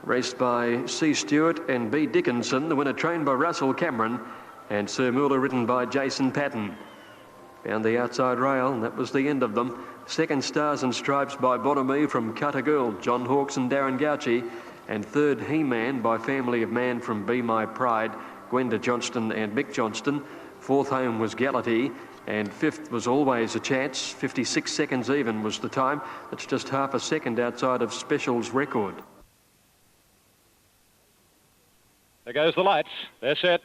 raced by C. Stewart and B. Dickinson, the winner trained by Russell Cameron, and Sir Muller ridden by Jason Patton. Found the outside rail, and that was the end of them. Second, Stars and Stripes by Bonamy from Cutter Girl, John Hawkes and Darren Gauci. And third, He-Man by Family of Man from Be My Pride, Gwenda Johnston and Mick Johnston. Fourth home was Galatea, and fifth was Always a Chance. 56 seconds even was the time. That's just half a second outside of Special's record. There goes the lights. They're set.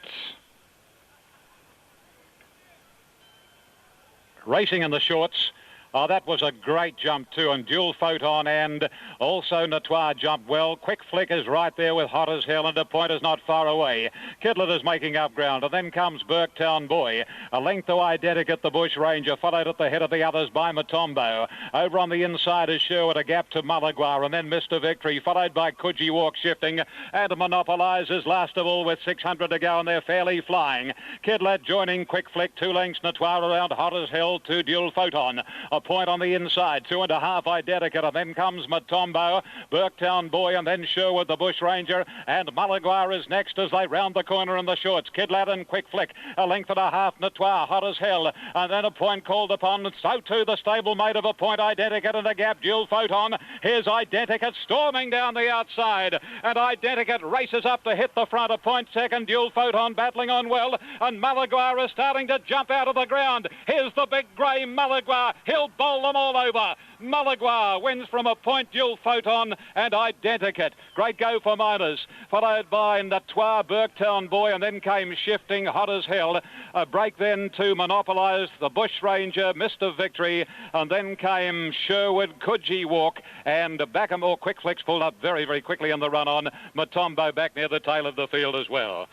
Racing in the shorts. Oh, that was a great jump too, and Dual Photon and also Natoir jumped well. Quick Flick is right there with Hot as Hell, and A Point is not far away. Kidlet is making up ground, and then comes Burketown Boy. A length to Identikit, the Bush Ranger, followed at the head of the others by Matombo. Over on the inside is Sherwood, a gap to Malaguar, and then Mr. Victory, followed by Coogee Walk shifting, and Monopolizes last of all with 600 to go, and they're fairly flying. Kidlet joining Quick Flick, 2 lengths Natoir around Hot as Hell to Dual Photon. A Point on the inside, 2.5 Identikit, and then comes Matombo, Burketown Boy, and then Sherwood, the Bush Ranger, and Malaguar is next as they round the corner in the shorts. Kidlat and Quick Flick, a length and a half Natoir, Hot as Hell, and then A Point called upon. So too the stablemate of A Point, Identikit, and a gap, Dual Photon. Here's Identikit storming down the outside, and Identikit races up to hit the front. A Point second, Dual Photon battling on well, and Malaguar is starting to jump out of the ground. Here's the big grey Malaguar. He'll bowl them all over. Malaguar wins from A Point, Dual Photon and Identikit. Great go for Miners, followed by Natoir, Burketown Boy, and then came shifting Hot as Hell. A break then to monopolise the Bush Ranger, Mr. Victory, and then came Sherwood, Coogee Walk, and Backamore. Quick Flicks pulled up very, very quickly in the run on. Matombo back near the tail of the field as well.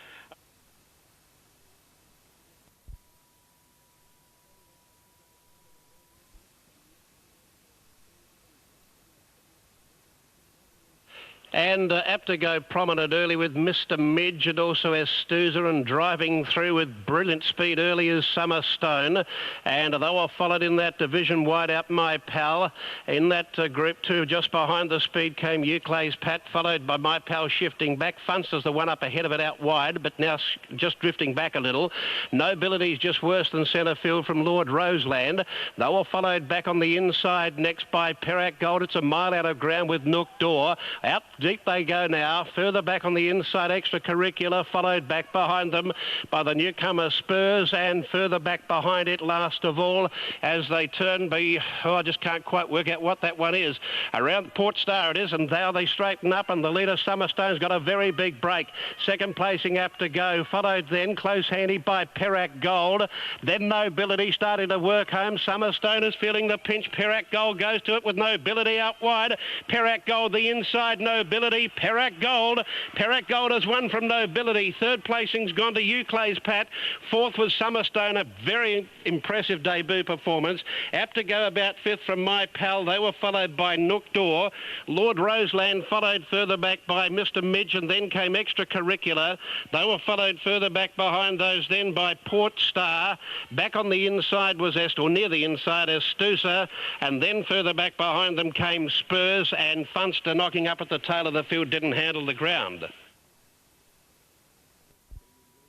And apt to go prominent early with Mr. Midge, and also as Stoozer, and driving through with brilliant speed early is Summer Stone. And they were followed in that division wide out My Pal. In that group two, just behind the speed came Euclay's Pat, followed by My Pal shifting back. Funster's the one up ahead of it out wide, but now just drifting back a little. Nobility's just worse than centre field from Lord Roseland. They were followed back on the inside next by Perak Gold. It's a mile out of ground with Nook Door. Out deep they go now. Further back on the inside, Extracurricular, followed back behind them by the newcomer Spurs, and further back behind it last of all as they turn I just can't quite work out what that one is. Around Port Star it is, and now they straighten up, and the leader Summerstone's got a very big break. Second placing Apt to Go, followed then close handy by Perak Gold. Then Nobility starting to work home. Summerstone is feeling the pinch. Perak Gold goes to it with Nobility out wide. Perak Gold the inside, Nobility, Perak Gold. Perak Gold has won from Nobility. Third placing's gone to Euclay's Pat. Fourth was Summerstone, a very impressive debut performance. Apt to Go about fifth from My Pal. They were followed by Nook Door. Lord Roseland followed further back by Mr. Midge, and then came Extracurricular. They were followed further back behind those then by Port Star. Back on the inside was near the inside as Stoozer, and then further back behind them came Spurs, and Funster knocking up at the tail of the field didn't handle the ground.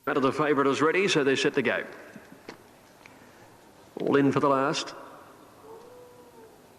Out of the favourite is ready, so they're set to go. All in for the last.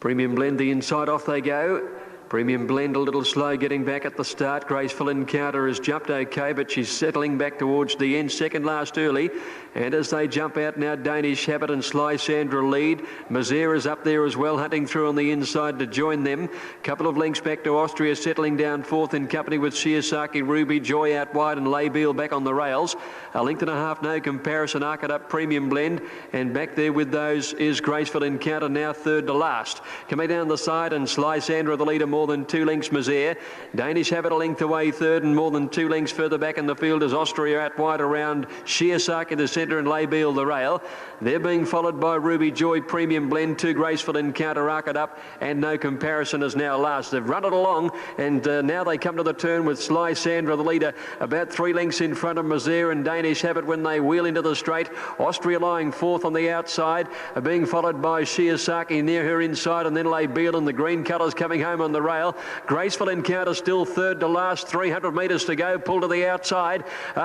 Premium Blend the inside, off they go. Premium Blend a little slow getting back at the start. Graceful Encounter has jumped okay, but she's settling back towards the end. Second last early. And as they jump out now, Danish Habit and Sly Sandra lead. Mazera's up there as well, hunting through on the inside to join them. Couple of lengths back to Austria, settling down fourth in company with Shiosaki, Ruby, Joy out wide, and Labeel back on the rails. A length and a half, no comparison. Arc It Up, Premium Blend. And back there with those is Graceful Encounter, now third to last. Coming down the side, and Sly Sandra the leader, more than 2 lengths Mazere. Danish Habit a length away third, and more than 2 lengths further back in the field is Austria out wide around Shiosaki the centre and Labeel the rail. They're being followed by Ruby, Joy, Premium Blend, 2 Graceful Encounter, Arc It Up, and No Comparison is now last. They've run it along, and now they come to the turn with Sly Sandra the leader, about 3 lengths in front of Mazere and Danish Habit when they wheel into the straight. Austria lying fourth on the outside, being followed by Shiosaki near her inside, and then Labeel and the green colours coming home on the rail. Graceful Encounter still third to last, 300 metres to go, pull to the outside.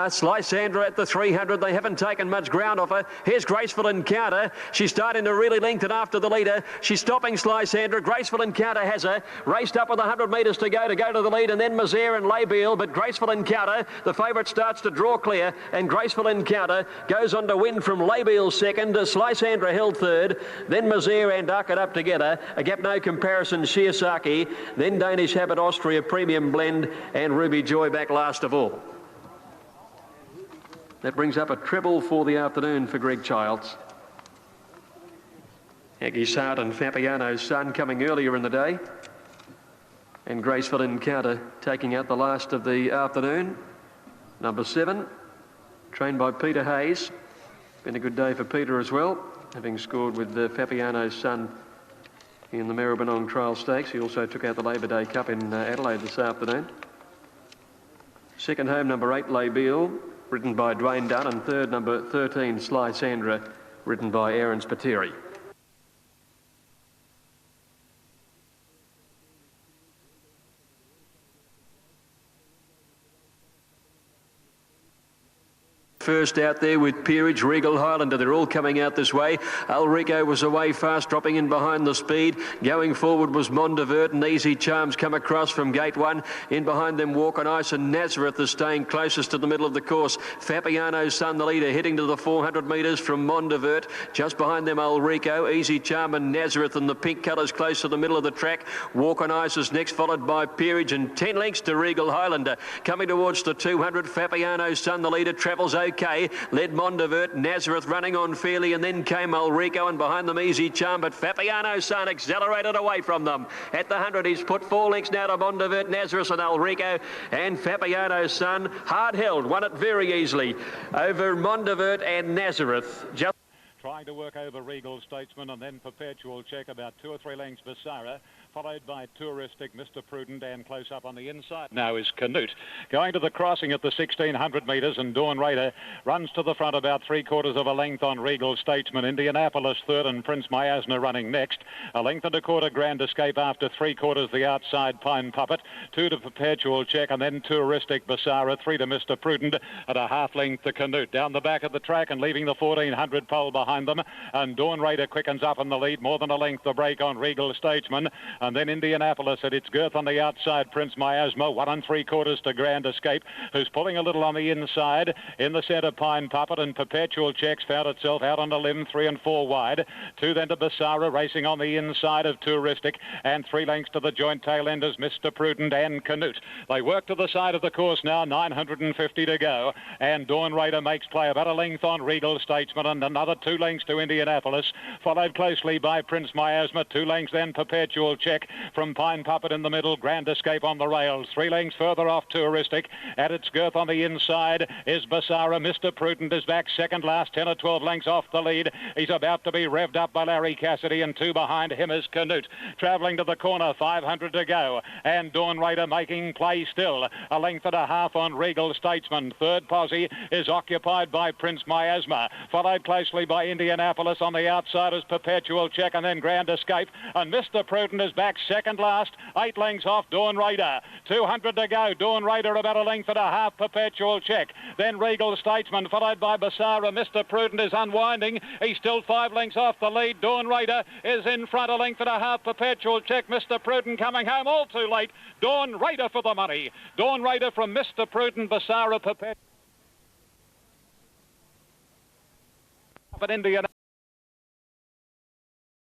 Sly Sandra at the 300, they haven't taken taken much ground off her. Here's Graceful Encounter. She's starting to really lengthen after the leader. She's stopping Slicandra. Graceful Encounter has her. Raced up with 100 metres to go to the lead, and then Mazir and Labiel. But Graceful Encounter, the favourite, starts to draw clear, and Graceful Encounter goes on to win from Labiel second. Slicandra held third. Then Mazir and Duckett up together. A gap no comparison, Shiosaki. Then Danish Habit Austria Premium Blend, and Ruby Joy back last of all. That brings up a treble for the afternoon for Greg Childs. Aggie Sart and Fabiano's Son coming earlier in the day, and Graceful Encounter taking out the last of the afternoon. Number 7, trained by Peter Hayes. Been a good day for Peter as well, having scored with Fabiano's Son in the Maribyrnong Trail Stakes. He also took out the Labor Day Cup in Adelaide this afternoon. Second home, number 8, Labiel, ridden by Dwayne Dunn, and third, number 13, Slicandra, ridden by Aaron Spiteri. First out there with Peerage, Regal Highlander. They're all coming out this way. Ulrico was away fast, dropping in behind the speed. Going forward was Mondavert, and Easy Charms come across from gate 1. In behind them, Walk on Ice, and Nazareth is staying closest to the middle of the course. Fabiano's Son, the leader, heading to the 400 metres from Mondavert. Just behind them, Ulrico, Easy Charm and Nazareth, and the pink colours close to the middle of the track. Walk on Ice is next, followed by Peerage, and 10 lengths to Regal Highlander. Coming towards the 200, Fabiano's Son, the leader, travels okay. Led Mondavert, Nazareth running on fairly, and then came Ulrico, and behind them Easy Charm, but Fabiano's Son accelerated away from them. At the 100, he's put 4 lengths now to Mondavert, Nazareth and Ulrico, and Fabiano's Son, hard held, won it very easily over Mondavert and Nazareth. Just trying to work over Regal Statesman, and then Perpetual Check about 2 or 3 lengths Basara, followed by Touristic, Mr. Prudent, and close up on the inside now is Canute. Going to the crossing at the 1600 metres, and Dawn Raider runs to the front about 3/4 of a length on Regal Statesman. Indianapolis third, and Prince Miasma running next. A length and a quarter Grand Escape after 3/4 the outside Pine Puppet. 2 to Perpetual Check, and then Touristic, Basara. 3 to Mr. Prudent, at a half length to Canute. Down the back of the track and leaving the 1400 pole behind them, and Dawn Raider quickens up in the lead, more than a length the break on Regal Statesman. And then Indianapolis at its girth on the outside, Prince Miasma, 1 3/4 to Grand Escape, who's pulling a little on the inside. In the centre, Pine Puppet, and Perpetual Checks found itself out on a limb, 3 and 4 wide. 2 then to Basara, racing on the inside of Touristic, and 3 lengths to the joint tail enders, Mr. Prudent and Canute. They work to the side of the course now, 950 to go, and Dawn Raider makes play about a length on Regal Statesman, and another 2 lengths to Indianapolis, followed closely by Prince Miasma. 2 lengths then Perpetual Check from Pine Puppet in the middle, Grand Escape on the rails. 3 lengths further off Touristic. At its girth on the inside is Basara. Mr. Prudent is back second last, 10 or 12 lengths off the lead. He's about to be revved up by Larry Cassidy, and 2 behind him is Canute. Travelling to the corner, 500 to go, and Dawn Raider making play still. A length and a half on Regal Statesman. Third posse is occupied by Prince Miasma, followed closely by Indianapolis. On the outside is Perpetual Check, and then Grand Escape, and Mr. Prudent is back second last, 8 lengths off Dawn Raider. 200 to go. Dawn Raider about a length and a half, Perpetual Check. Then Regal Statesman, followed by Basara. Mr. Prudent is unwinding. He's still 5 lengths off the lead. Dawn Raider is in front, a length and a half, Perpetual Check. Mr. Prudent coming home all too late. Dawn Raider for the money. Dawn Raider from Mr. Prudent, Basara, Perpetual. But Indiana.